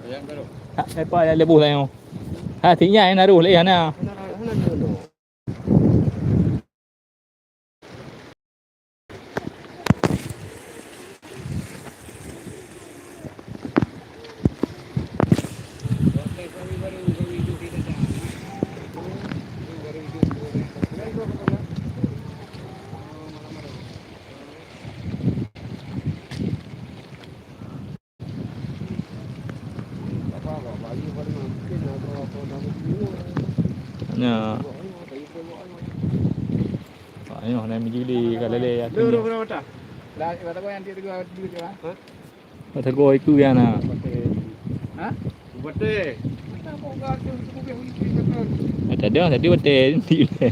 Apa yang lebuh lah yang. Ha tinggal yang naruh leh ana. Ya. Ayo nak menjuli kalau leh ya. Dulu berapa dah? Lah kata kau yang dia juga ha? Kata kau itu ya na. Ha? Bete. Tadi bete nanti leh.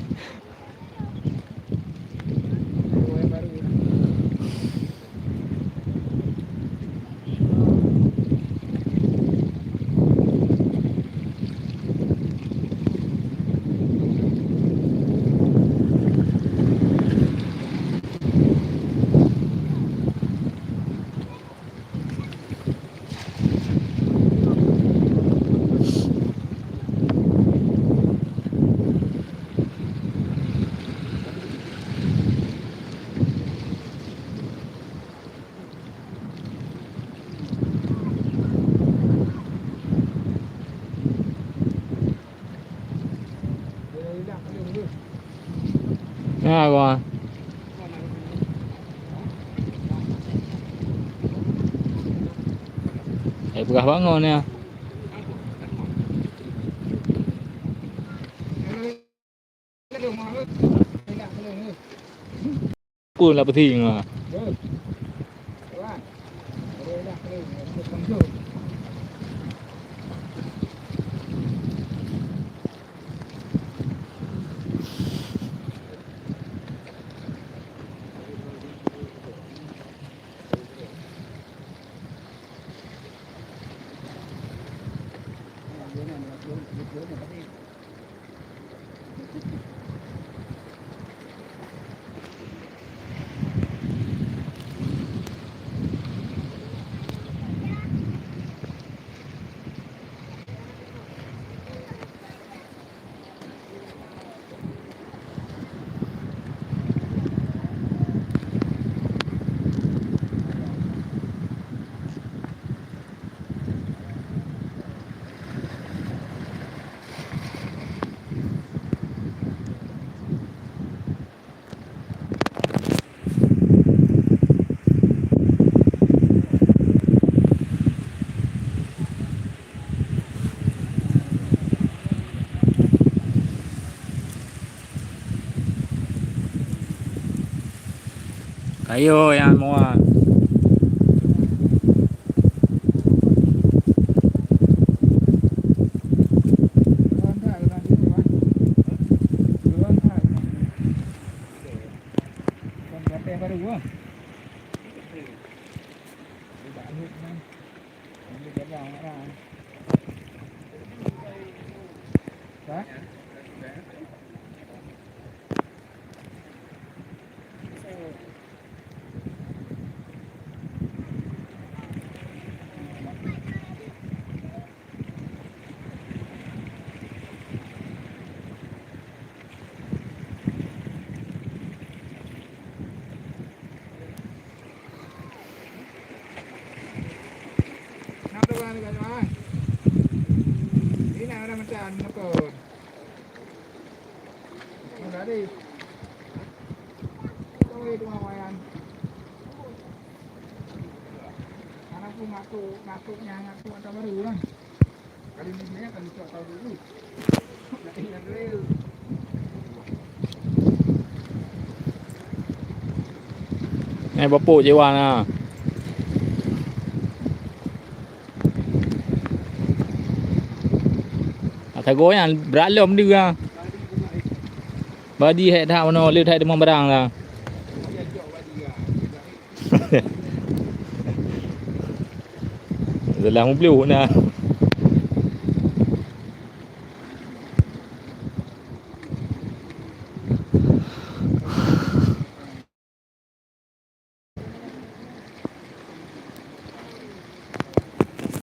Ha gua. Pegah bangun ya. Pun lah penting ah. Kayu yang muat. Ini ada macam nakon. Ada di. Kau itu mawayan. Anak pun ngaku atau baru kan. Kali ini saya kan bisa tahu dulu. Ingat dulu. Bapuk je wan ah. Thầy gối à bả lồm đi ra bà đi hệ thao nó lưu thầy được mong bà đàng là giờ làm không lưu nè